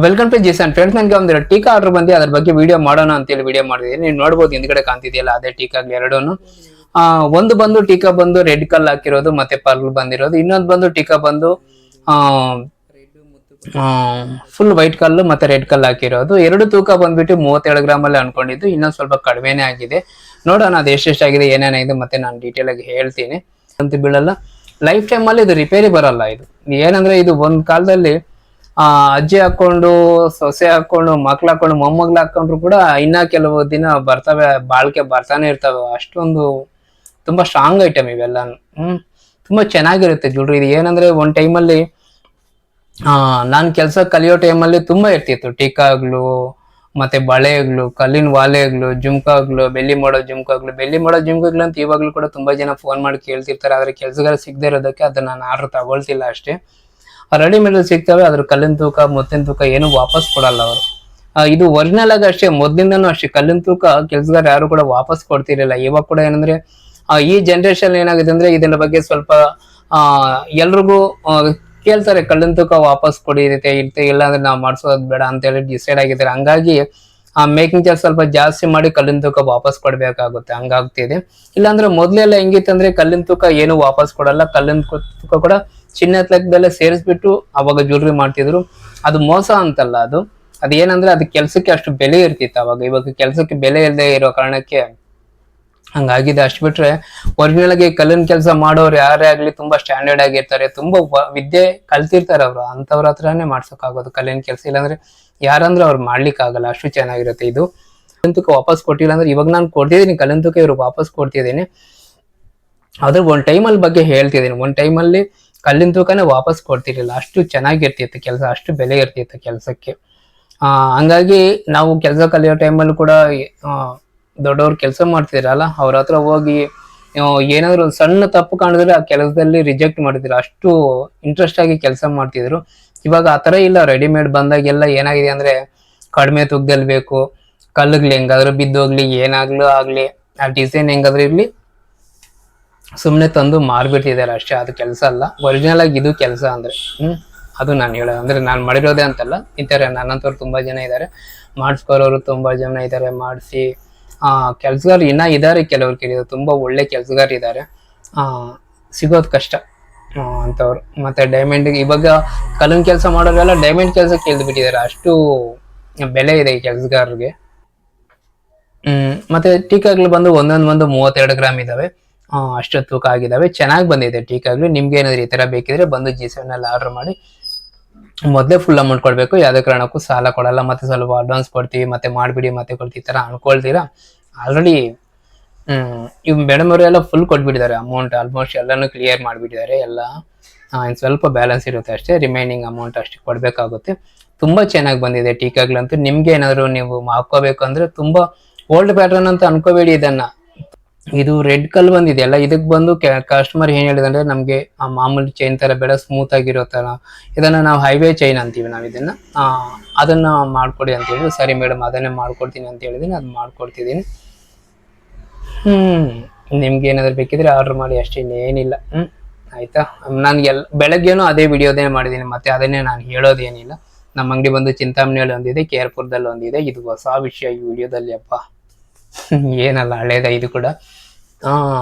Welcome to ಜಿಸನ್ friends. ನನಗೆ ಒಂದು ಟೀಕಾ order ಬಂದು ಅದ್ರ ಬಗ್ಗೆ ವಿಡಿಯೋ ಮಾಡೋಣ ಅಂತೇಳಿ ವಿಡಿಯೋ ಮಾಡಿದೀನಿ. ನೀವು ನೋಡ್ಬೋದು ಹಿಂದ್ಗಡೆ ಕಾಣ್ತಿದೆಯಲ್ಲ, ಅದೇ ಟೀಕಾಗ್ಲಿ ಎರಡೂನು. ಒಂದು ಬಂದು ಟೀಕಾ ಬಂದು ರೆಡ್ ಕಲ್ ಹಾಕಿರೋದು ಮತ್ತೆ ಪರ್ಲ್ ಬಂದಿರೋದು, ಇನ್ನೊಂದು ಬಂದು ಟೀಕಾ ಬಂದು ಫುಲ್ ವೈಟ್ ಕಲ್ಲು ಮತ್ತೆ ರೆಡ್ ಕಲ್ ಹಾಕಿರೋದು. ಎರಡು ತೂಕ ಬಂದ್ಬಿಟ್ಟು 37 ಗ್ರಾಮ್ ಅಲ್ಲಿ ಅನ್ಕೊಂಡಿದ್ದು, ಇನ್ನೊಂದು ಸ್ವಲ್ಪ ಕಡಿಮೆನೆ ಆಗಿದೆ. ನೋಡೋಣ ಅದು ಎಷ್ಟೆಷ್ಟಾಗಿದೆ ಏನೇನಾಗಿದೆ ಮತ್ತೆ ನಾನು ಡೀಟೇಲ್ ಆಗಿ ಹೇಳ್ತೀನಿ ಅಂತ. ಬೀಳಲ್ಲ, ಲೈಫ್ ಟೈಮ್ ಅಲ್ಲಿ ಇದು ರಿಪೇರಿ ಬರಲ್ಲ. ಇದು ಏನಂದ್ರೆ ಇದು ಒಂದ್ ಕಾಲದಲ್ಲಿ ಅಜ್ಜಿ ಹಾಕೊಂಡು, ಸೊಸೆ ಹಾಕೊಂಡು, ಮಕ್ಳು ಹಾಕೊಂಡು, ಮೊಮ್ಮಗ್ಳು ಹಾಕೊಂಡ್ರು ಕೂಡ ಇನ್ನ ಕೆಲವು ದಿನ ಬರ್ತವೆ, ಬಾಳ್ಕೆ ಬರ್ತಾನೆ ಇರ್ತವೆ. ಅಷ್ಟೊಂದು ತುಂಬಾ ಸ್ಟ್ರಾಂಗ್ ಐಟಮ್ ಇವೆಲ್ಲಾನು. ತುಂಬಾ ಚೆನ್ನಾಗಿರುತ್ತೆ ಜ್ಯುವೆಲ್ರಿ. ಇದು ಏನಂದ್ರೆ ಒಂದ್ ಟೈಮಲ್ಲಿ ನಾನ್ ಕೆಲ್ಸ ಕಲಿಯೋ ಟೈಮಲ್ಲಿ ತುಂಬಾ ಇರ್ತಿತ್ತು. ಟೀಕಾಗ್ಲು ಮತ್ತೆ ಬಳೆಗಳು, ಕಲ್ಲಿನ ವಾಲೆಗಳು, ಜುಮ್ಕಾಗ್ಲು, ಬೆಳ್ಳಿ ಮಾಡೋ ಜುಮ್ಕಾಗ್ಲು ಅಂತ ಇವಾಗ್ಲೂ ಕೂಡ ತುಂಬಾ ಜನ ಫೋನ್ ಮಾಡಿ ಕೇಳ್ತಿರ್ತಾರೆ. ಆದ್ರೆ ಕೆಲ್ಸಗಾರ ಸಿಗದೆ ಇರೋದಕ್ಕೆ ಅದನ್ನ ನಾನು ಆರ್ಡರ್ ತಗೊಳ್ತಿಲ್ಲ ಅಷ್ಟೇ. ರೆಡಿಮೇಡ್ ಸಿಗ್ತವೆ, ಅದ್ರ ಕಲ್ಲಿನ ತೂಕ ಮುತ್ತಿನ ತೂಕ ಏನು ವಾಪಸ್ ಕೊಡಲ್ಲ ಅವರು. ಇದು ಒರಿಜಿನಲ್ ಆಗಿ ಅಷ್ಟೇ, ಮೊದ್ಲಿಂದನೂ ಅಷ್ಟೇ ಕಲ್ಲಿನ ತೂಕ ಕೆಲ್ಸಗಾರ ಯಾರು ಕೂಡ ವಾಪಸ್ ಕೊಡ್ತಿರ್ಲಿಲ್ಲ. ಇವಾಗ ಕೂಡ ಏನಂದ್ರೆ ಈ ಜನರೇಷನ್ ಏನಾಗಿದೆ ಅಂದ್ರೆ ಇದರ ಬಗ್ಗೆ ಸ್ವಲ್ಪ ಎಲ್ರಿಗೂ ಕೇಳ್ತಾರೆ, ಕಲ್ಲಿನ ತೂಕ ವಾಪಸ್ ಕೊಡಿ ಇರುತ್ತೆ ಇಲ್ಲ ಅಂದ್ರೆ ನಾವು ಮಾಡ್ಸೋದ್ ಬೇಡ ಅಂತ ಹೇಳಿ ಡಿಸೈಡ್ ಆಗಿದ್ದಾರೆ. ಹಂಗಾಗಿ ಮೇಕಿಂಗ್ ಚಾರ್ಜ್ ಸ್ವಲ್ಪ ಜಾಸ್ತಿ ಮಾಡಿ ಕಲ್ಲಿನ ತೂಕ ವಾಪಸ್ ಕೊಡ್ಬೇಕಾಗುತ್ತೆ, ಹಂಗಾಗ್ತಿದೆ. ಇಲ್ಲಾಂದ್ರೆ ಮೊದ್ಲೆಲ್ಲ ಹೆಂಗಿತ್ತಂದ್ರೆ ಕಲ್ಲಿನ ತೂಕ ಏನು ವಾಪಸ್ ಕೊಡಲ್ಲ, ಕಲ್ಲಿನ ತೂಕ ಕೂಡ ಚಿನ್ನ ಲೆಕ್ಕದಲ್ಲೇ ಸೇರಿಸ್ಬಿಟ್ಟು ಅವಾಗ ಜ್ಯುವೆಲ್ರಿ ಮಾಡ್ತಿದ್ರು. ಅದು ಮೋಸ ಅಂತಲ್ಲ, ಅದೇನಂದ್ರೆ ಅದ್ ಕೆಲ್ಸಕ್ಕೆ ಅಷ್ಟು ಬೆಲೆ ಇರ್ತಿತ್ತು ಅವಾಗ. ಇವಾಗ ಕೆಲ್ಸಕ್ಕೆ ಬೆಲೆ ಇಲ್ಲದೆ ಇರೋ ಕಾರಣಕ್ಕೆ ಹಂಗಾಗಿದೆ. ಅಷ್ಟು ಬಿಟ್ರೆ ಒರಿಜಿನಲ್ ಆಗಿ ಕಲ್ಲಿನ ಕೆಲಸ ಮಾಡೋರು ಯಾರೇ ಆಗ್ಲಿ ತುಂಬಾ ಸ್ಟ್ಯಾಂಡರ್ಡ್ ಆಗಿರ್ತಾರೆ, ತುಂಬಾ ವಿದ್ಯೆ ಕಲ್ತಿರ್ತಾರೆ ಅವ್ರು. ಅಂತವ್ರ ಹತ್ರನೇ ಮಾಡ್ಸೋಕ್ಕಾಗೋದು ಕಲ್ಲಿನ ಕೆಲಸ, ಇಲ್ಲಾಂದ್ರೆ ಯಾರಂದ್ರೆ ಅವ್ರು ಮಾಡ್ಲಿಕ್ಕೆ ಆಗಲ್ಲ, ಅಷ್ಟು ಚೆನ್ನಾಗಿರುತ್ತೆ. ಇದು ಕಲ್ಲಿನ ತೂಕ ವಾಪಸ್ ಕೊಟ್ಟಿಲ್ಲ ಅಂದ್ರೆ ಇವಾಗ ನಾನು ಕೊಡ್ತಿದ್ದೀನಿ ಕಲ್ಲಿನ ತೂಕ, ಇವ್ರಿಗೆ ವಾಪಸ್ ಕೊಡ್ತಿದ್ದೀನಿ. ಅದ್ರ ಒಂದ್ ಟೈಮಲ್ಲಿ ಬಗ್ಗೆ ಹೇಳ್ತಿದ್ದೀನಿ. ಒಂದ್ ಟೈಮಲ್ಲಿ ಕಲ್ಲಿನ ತೂಕನೇ ವಾಪಸ್ ಕೊಡ್ತಿರ್ಲಿಲ್ಲ, ಅಷ್ಟು ಚೆನ್ನಾಗಿರ್ತಿತ್ತು ಕೆಲಸ, ಅಷ್ಟು ಬೆಲೆ ಇರ್ತಿತ್ತು ಕೆಲಸಕ್ಕೆ. ಹಂಗಾಗಿ ನಾವು ಕೆಲಸ ಕಲಿಯೋ ಟೈಮಲ್ಲಿ ಕೂಡ ದೊಡ್ಡವ್ರು ಕೆಲಸ ಮಾಡ್ತಿರಲ್ಲ ಅವ್ರ ಹತ್ರ ಹೋಗಿ ಏನಾದ್ರು ಒಂದು ಸಣ್ಣ ತಪ್ಪು ಕಾಣಿದ್ರೆ ಆ ಕೆಲಸದಲ್ಲಿ ರಿಜೆಕ್ಟ್ ಮಾಡ್ತಿದ್ರು, ಅಷ್ಟು ಇಂಟ್ರೆಸ್ಟ್ ಆಗಿ ಕೆಲಸ ಮಾಡ್ತಿದ್ರು. ಇವಾಗ ಆತರ ಇಲ್ಲ. ರೆಡಿಮೇಡ್ ಬಂದಾಗೆಲ್ಲ ಏನಾಗಿದೆ ಅಂದ್ರೆ ಕಡಿಮೆ ತೂಕದಲ್ಲಿ ಬೇಕು, ಕಲ್ಲಿಗ್ಲಿ ಹೆಂಗಾದ್ರೂ ಬಿದ್ದೋಗ್ಲಿ, ಏನಾಗ್ಲೂ ಆಗ್ಲಿ, ಆ ಡಿಸೈನ್ ಹೆಂಗಾದ್ರೂ ಇರ್ಲಿ, ಸುಮ್ನೆ ತಂದು ಮಾರ್ಬಿಟ್ಟಿದ್ದಾರೆ ಅಷ್ಟೇ. ಅದು ಕೆಲಸ ಅಲ್ಲ, ಒರಿಜಿನಲ್ ಆಗಿ ಇದು ಕೆಲಸ ಅಂದ್ರೆ. ಅದು ನಾನು ಹೇಳೋದು ಅಂದ್ರೆ ನಾನು ಮಾಡಿರೋದೇ ಅಂತಲ್ಲ, ಇದ್ದಾರೆ ನನ್ನಂತವ್ರು ತುಂಬಾ ಜನ ಇದ್ದಾರೆ, ಮಾಡಿಸ್ಕೊರೋರು ತುಂಬಾ ಜನ ಇದ್ದಾರೆ, ಮಾಡಿಸಿ ಕೆಲ್ಸಗಾರ ಇನ್ನ ಇದಾರೆ, ಕೆಲವ್ರು ತುಂಬಾ ಒಳ್ಳೆ ಕೆಲ್ಸಗಾರ ಇದ್ದಾರೆ, ಸಿಗೋದ್ ಕಷ್ಟ ಅಂತವ್ರು. ಮತ್ತೆ ಡೈಮಂಡ್ ಇವಾಗ ಕಲ್ಲಿನ ಕೆಲಸ ಮಾಡೋರೆಲ್ಲ ಡೈಮಂಡ್ ಕೆಲಸಕ್ಕೆ ಇಳ್ದು ಬಿಟ್ಟಿದ್ದಾರೆ, ಅಷ್ಟು ಬೆಲೆ ಇದೆ ಈ ಕೆಲ್ಸಗಾರರಿಗೆ. ಮತ್ತೆ ಟೀಕಾಗ್ಲು ಬಂದು ಒಂದೊಂದು 32 ಗ್ರಾಮ್ ಇದಾವೆ, ಅಷ್ಟು ತೂಕ ಆಗಿದಾವೆ. ಚೆನ್ನಾಗಿ ಬಂದಿದೆ ಟೀಕಾಗ್ಲು. ನಿಮ್ಗೆ ಏನಾದ್ರು ಈ ತರ ಬೇಕಿದ್ರೆ ಬಂದು G7 ಅಲ್ಲಿ ಆರ್ಡರ್ ಮಾಡಿ. ಮೊದಲೇ ಫುಲ್ ಅಮೌಂಟ್ ಕೊಡ್ಬೇಕು, ಯಾವ್ದೇ ಕಾರಣಕ್ಕೂ ಸಾಲ ಕೊಡಲ್ಲ. ಮತ್ತೆ ಸ್ವಲ್ಪ ಅಡ್ವಾನ್ಸ್ ಕೊಡ್ತೀವಿ, ಮತ್ತೆ ಮಾಡ್ಬಿಡಿ ಮತ್ತೆ ಕೊಡ್ತೀವಿ, ಈ ತರ ಅನ್ಕೊಳ್ತೀರಾ. ಆಲ್ರೆಡಿ ಇವ್ ಮೇಡಮ್ ಅವರೆಲ್ಲ ಫುಲ್ ಕೊಟ್ಬಿಟ್ಟಿದ್ದಾರೆ ಅಮೌಂಟ್, ಆಲ್ಮೋಸ್ಟ್ ಎಲ್ಲಾನು ಕ್ಲಿಯರ್ ಮಾಡ್ಬಿಟ್ಟಿದ್ದಾರೆ ಎಲ್ಲ. ಇನ್ ಸ್ವಲ್ಪ ಬ್ಯಾಲೆನ್ಸ್ ಇರುತ್ತೆ ಅಷ್ಟೇ, ರಿಮೈನಿಂಗ್ ಅಮೌಂಟ್ ಅಷ್ಟೇ ಕೊಡ್ಬೇಕಾಗುತ್ತೆ. ತುಂಬಾ ಚೆನ್ನಾಗಿ ಬಂದಿದೆ ಟೀಕಾಗ್ಲಂತೂ. ನಿಮ್ಗೆ ಏನಾದ್ರು ನೀವು ಹಾಕೋಬೇಕು ಅಂದ್ರೆ ತುಂಬಾ ಓಲ್ಡ್ ಪ್ಯಾಟರ್ನ್ ಅಂತ ಅನ್ಕೋಬೇಡಿ ಇದನ್ನ. ಇದು ರೆಡ್ ಕಲ್ ಬಂದಿದೆಯಲ್ಲ, ಇದಕ್ ಬಂದು ಕಸ್ಟಮರ್ ಏನ್ ಹೇಳಿದ್ರೆ ನಮ್ಗೆ ಆ ಮಾಮೂಲಿ ಚೈನ್ ತರ ಬೇಡ, ಸ್ಮೂತ್ ಆಗಿರೋ ತರ, ಇದನ್ನ ನಾವು ಹೈವೇ ಚೈನ್ ಅಂತೀವಿ ನಾವು ಇದನ್ನ, ಅದನ್ನ ಮಾಡ್ಕೊಡಿ ಅಂತ ಹೇಳಿ. ಸರಿ ಮೇಡಮ್ ಅದನ್ನೇ ಮಾಡ್ಕೊಡ್ತೀನಿ ಅಂತ ಹೇಳಿದೀನಿ, ಅದ್ ಮಾಡ್ಕೊಡ್ತಿದ್ದೀನಿ. ನಿಮ್ಗೆ ಏನಾದ್ರು ಬೇಕಿದ್ರೆ ಆರ್ಡರ್ ಮಾಡಿ ಅಷ್ಟೇ, ಏನಿಲ್ಲ. ಆಯ್ತಾ. ನಾನು ಬೆಳಗ್ಗೆನೂ ಅದೇ ವಿಡಿಯೋದೇ ಮಾಡಿದೀನಿ, ಮತ್ತೆ ಅದನ್ನೇ ನಾನು ಹೇಳೋದೇನಿಲ್ಲ. ನಮ್ಮ ಅಂಗಡಿ ಬಂದು ಚಿಂತಾಮಣಿಯಲ್ಲಿ ಒಂದಿದೆ, ಕೇರ್ಪುರದಲ್ಲಿ ಒಂದಿದೆ. ಇದು ಹೊಸ ವಿಷಯ ಈ ವಿಡಿಯೋದಲ್ಲಿ, ಅಪ್ಪ ಏನಲ್ಲ ಹಳೇದ ಇದು ಕೂಡ.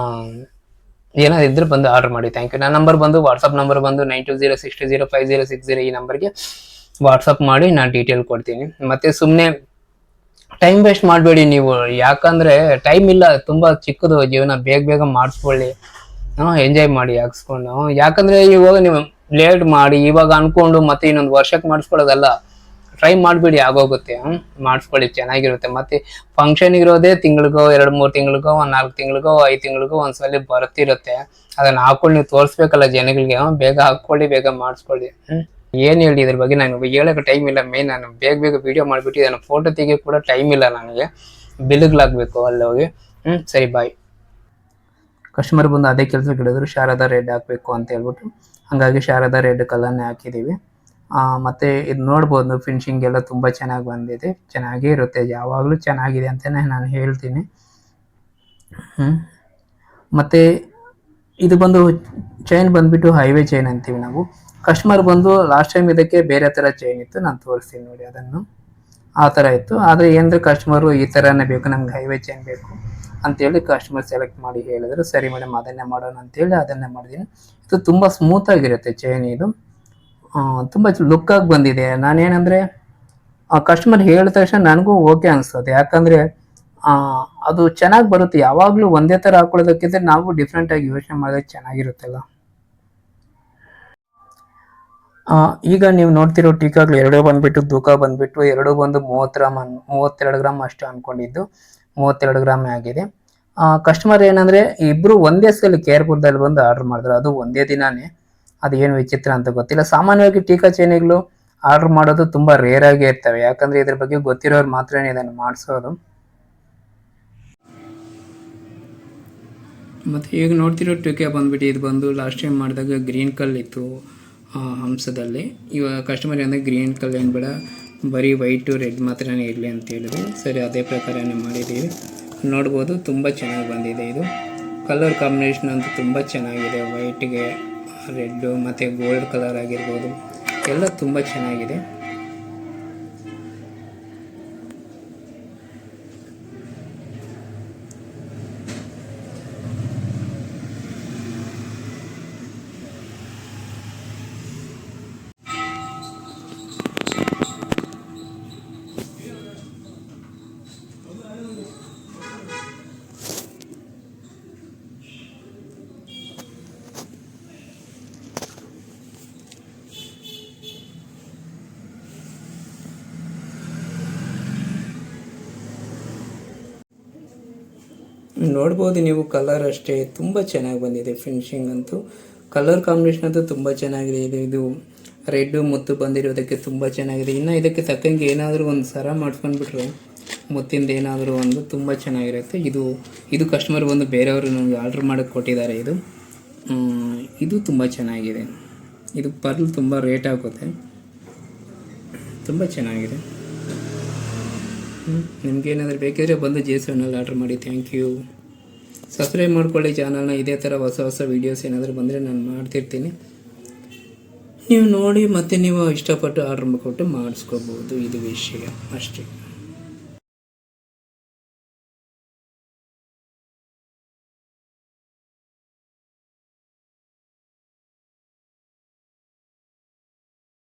ಏನಾದ್ರು ಇದ್ರೆ ಬಂದು ಆರ್ಡರ್ ಮಾಡಿ. Thank you. ನನ್ನ ನಂಬರ್ ಬಂದು ವಾಟ್ಸಪ್ ನಂಬರ್ ಬಂದು 9206205060, ಈ ನಂಬರ್ಗೆ ವಾಟ್ಸಪ್ ಮಾಡಿ ನಾನು ಡೀಟೇಲ್ ಕೊಡ್ತೀನಿ. ಮತ್ತೆ ಸುಮ್ಮನೆ ಟೈಮ್ ವೇಸ್ಟ್ ಮಾಡಬೇಡಿ ನೀವು, ಯಾಕಂದ್ರೆ ಟೈಮ್ ಇಲ್ಲ, ತುಂಬಾ ಚಿಕ್ಕದು ಜೀವನ, ಬೇಗ ಮಾಡಿಸ್ಕೊಳ್ಳಿ, ಎಂಜಾಯ್ ಮಾಡಿ ಹಾಕ್ಸ್ಕೊಂಡು. ಯಾಕಂದ್ರೆ ಇವಾಗ ನೀವು ಲೇಟ್ ಮಾಡಿ ಇವಾಗ ಅನ್ಕೊಂಡು ಮತ್ತೆ ಇನ್ನೊಂದು ವರ್ಷಕ್ಕೆ ಮಾಡಿಸ್ಕೊಳ್ಳೋದಲ್ಲ, ಟ್ರೈ ಮಾಡ್ಬಿಡಿ, ಆಗೋಗುತ್ತೆ. ಮಾಡಿಸ್ಕೊಳ್ಳಿ, ಚೆನ್ನಾಗಿರುತ್ತೆ. ಮತ್ತೆ ಫಂಕ್ಷನ್ ಇರೋದೇ ತಿಂಗಳಿಗೋ 2-3 ತಿಂಗಳಿಗೋ 4 ತಿಂಗಳಿಗೋ 5 ತಿಂಗಳಿಗೋ ಒಂದ್ಸಲ ಬರ್ತಿರುತ್ತೆ. ಅದನ್ನ ಹಾಕೊಂಡು ನೀವು ತೋರಿಸ್ಬೇಕಲ್ಲ ಜನಗಳಿಗೆ. ಬೇಗ ಹಾಕೊಳ್ಳಿ, ಬೇಗ ಮಾಡಿಸ್ಕೊಳ್ಳಿ. ಏನ್ ಹೇಳಿ ಇದ್ರ ಬಗ್ಗೆ ನಾನು ಹೇಳಕ್ಕೆ ಟೈಮ್ ಇಲ್ಲ. ಮೇನ್ ನಾನು ಬೇಗ ವಿಡಿಯೋ ಮಾಡ್ಬಿಟ್ಟು ಇದನ್ನ ಫೋಟೋ ತೆಗಿಯೋ ಕೂಡ ಟೈಮ್ ಇಲ್ಲ ನನಗೆ, ಬಿಲ್ಗ್ಲಾಗ್ಬೇಕು ಅಲ್ಲಿ ಹೋಗಿ. ಸರಿ ಬಾಯ್. ಕಸ್ಟಮರ್ ಬಂದು ಅದೇ ಕೆಲಸ ಕೇಳಿದ್ರು, ಶಾರದಾ ರೆಡ್ ಹಾಕ್ಬೇಕು ಅಂತ ಹೇಳ್ಬಿಟ್ಟು, ಹಂಗಾಗಿ ಶಾರದಾ ರೆಡ್ ಕಲರ್ನೇ ಹಾಕಿದೀವಿ. ಮತ್ತೆ ಇದು ನೋಡ್ಬೋದು, ಫಿನಿಶಿಂಗ್ ಎಲ್ಲ ತುಂಬಾ ಚೆನ್ನಾಗಿ ಬಂದಿದೆ, ಚೆನ್ನಾಗೇ ಇರುತ್ತೆ, ಯಾವಾಗಲೂ ಚೆನ್ನಾಗಿದೆ ಅಂತಾನೆ ನಾನು ಹೇಳ್ತೀನಿ. ಮತ್ತೆ ಇದು ಬಂದು ಚೈನ್ ಬಂದ್ಬಿಟ್ಟು ಹೈವೇ ಚೈನ್ ಅಂತೀವಿ ನಾವು. ಕಸ್ಟಮರ್ ಬಂದು ಲಾಸ್ಟ್ ಟೈಮ್ ಇದಕ್ಕೆ ಬೇರೆ ಥರ ಚೈನ್ ಇತ್ತು, ನಾನು ತೋರಿಸ್ತೀನಿ ನೋಡಿ ಅದನ್ನು. ಆ ಥರ ಇತ್ತು. ಆದರೆ ಏನಂದರೆ ಕಸ್ಟಮರು ಈ ಥರನೇ ಬೇಕು, ನಮ್ಗೆ ಹೈವೇ ಚೈನ್ ಬೇಕು ಅಂತೇಳಿ ಕಸ್ಟಮರ್ ಸೆಲೆಕ್ಟ್ ಮಾಡಿ ಹೇಳಿದ್ರು. ಸರಿ ಮೇಡಮ್ ಅದನ್ನೇ ಮಾಡೋಣ ಅಂತೇಳಿ ಅದನ್ನೇ ಮಾಡಿದ್ದೀನಿ. ಇದು ತುಂಬ ಸ್ಮೂತಾಗಿರುತ್ತೆ ಚೈನ್. ಇದು ತುಂಬ ಲುಕ್ಕಾಗಿ ಬಂದಿದೆ. ನಾನೇನಂದರೆ ಕಸ್ಟಮರ್ ಹೇಳಿದ ತಕ್ಷಣ ನನಗೂ ಓಕೆ ಅನಿಸ್ತದೆ. ಯಾಕಂದರೆ ಅದು ಚೆನ್ನಾಗಿ ಬರುತ್ತೆ. ಯಾವಾಗಲೂ ಒಂದೇ ಥರ ಹಾಕೊಳ್ಳೋದಕ್ಕಿಂತ ನಾವು ಡಿಫ್ರೆಂಟಾಗಿ ಯೋಚನೆ ಮಾಡಿದ್ರೆ ಚೆನ್ನಾಗಿರುತ್ತಲ್ಲ. ಈಗ ನೀವು ನೋಡ್ತಿರೋ ಟೀಕಾಗಳು ಎರಡೂ ಬಂದುಬಿಟ್ಟು ತೂಕ ಬಂದುಬಿಟ್ಟು ಎರಡೂ ಬಂದು 32 ಗ್ರಾಮ್ ಅಷ್ಟು ಅಂದ್ಕೊಂಡಿದ್ದು 32 ಗ್ರಾಮೇ ಆಗಿದೆ. ಕಸ್ಟಮರ್ ಏನಂದರೆ ಇಬ್ಬರು ಒಂದೇ ಸಲ ಕೇರ್ಪುರದಲ್ಲಿ ಬಂದು ಆರ್ಡ್ರ್ ಮಾಡಿದ್ರು. ಅದು ಒಂದೇ ದಿನವೇ. ಅದು ಏನು ವಿಚಿತ್ರ ಅಂತ ಗೊತ್ತಿಲ್ಲ. ಸಾಮಾನ್ಯವಾಗಿ ಟೀಕಾ ಚೈನಿಗಳು ಆರ್ಡ್ರ್ ಮಾಡೋದು ತುಂಬ ರೇರ್ ಆಗೇ ಇರ್ತವೆ. ಯಾಕಂದರೆ ಇದ್ರ ಬಗ್ಗೆ ಗೊತ್ತಿರೋರು ಮಾತ್ರನೇ ಇದನ್ನು ಮಾಡಿಸೋದು. ಮತ್ತು ಈಗ ನೋಡ್ತಿರೋ ಟೀಕಾ ಬಂದುಬಿಟ್ಟು ಇದು ಬಂದು ಲಾಸ್ಟ್ ಟೈಮ್ ಮಾಡಿದಾಗ ಗ್ರೀನ್ ಕಲ್ ಇತ್ತು ಹಂಸದಲ್ಲಿ. ಇವಾಗ ಕಸ್ಟಮರ್ ಅಂದರೆ ಗ್ರೀನ್ ಕಲ್ ಏನು ಬೇಡ, ಬರೀ ವೈಟು ರೆಡ್ ಮಾತ್ರನೇ ಇರಲಿ ಅಂತ ಹೇಳಿದ್ರು. ಸರಿ ಅದೇ ಪ್ರಕಾರನೇ ಮಾಡಿದ್ದೀವಿ. ನೋಡ್ಬೋದು ತುಂಬ ಚೆನ್ನಾಗಿ ಬಂದಿದೆ. ಇದು ಕಲರ್ ಕಾಂಬಿನೇಷನ್ ಅಂತೂ ತುಂಬ ಚೆನ್ನಾಗಿದೆ. ವೈಟ್ಗೆ ರೆಡ್ಡು ಮತ್ತು ಗೋಲ್ಡ್ ಕಲರ್ ಆಗಿರ್ಬೋದು, ಎಲ್ಲ ತುಂಬ ಚೆನ್ನಾಗಿದೆ. ನೋಡ್ಬೋದು ನೀವು, ಕಲರ್ ಅಷ್ಟೇ ತುಂಬ ಚೆನ್ನಾಗಿ ಬಂದಿದೆ. ಫಿನಿಶಿಂಗ್ ಅಂತೂ ಕಲರ್ ಕಾಂಬಿನೇಷನ್ ಅಂತೂ ತುಂಬ ಚೆನ್ನಾಗಿದೆ. ಇದು ರೆಡ್ಡು ಮುತ್ತು ಬಂದಿರೋದಕ್ಕೆ ತುಂಬ ಚೆನ್ನಾಗಿದೆ. ಇನ್ನು ಇದಕ್ಕೆ ತಕ್ಕಂಗೆ ಏನಾದರೂ ಒಂದು ಸರ ಮಾಡಿಸ್ಕೊಂಡ್ಬಿಟ್ರೆ ಮುತ್ತಿಂದ ಏನಾದರೂ ಒಂದು ತುಂಬ ಚೆನ್ನಾಗಿರುತ್ತೆ. ಇದು ಕಸ್ಟಮರ್ ಬಂದು ಬೇರೆಯವರು ನನಗೆ ಆರ್ಡ್ರ್ ಮಾಡೋಕ್ಕೆ ಕೊಟ್ಟಿದ್ದಾರೆ. ಇದು ತುಂಬ ಚೆನ್ನಾಗಿದೆ. ಇದು ಪರ್ಲ್ ತುಂಬ ರೇಟ್ ಆಗುತ್ತೆ, ತುಂಬ ಚೆನ್ನಾಗಿದೆ. ನಿಮಗೇನಾದರೂ ಬೇಕಿದ್ರೆ ಬಂದು JSONನಲ್ಲಿ ಆರ್ಡ್ರ್ ಮಾಡಿ. Thank you. ಸಬ್ಸ್ಕ್ರೈಬ್ ಮಾಡ್ಕೊಳ್ಳಿ ಚಾನಲ್ನ. ಇದೇ ಥರ ಹೊಸ ವೀಡಿಯೋಸ್ ಏನಾದರೂ ಬಂದರೆ ನಾನು ಮಾಡ್ತಿರ್ತೀನಿ. ನೀವು ನೋಡಿ ಮತ್ತು ನೀವು ಇಷ್ಟಪಟ್ಟು ಆರ್ಡ್ರ್ ಕೊಟ್ಟು ಮಾಡಿಸ್ಕೋಬೋದು. ಇದು ವಿಷಯ ಅಷ್ಟೇ.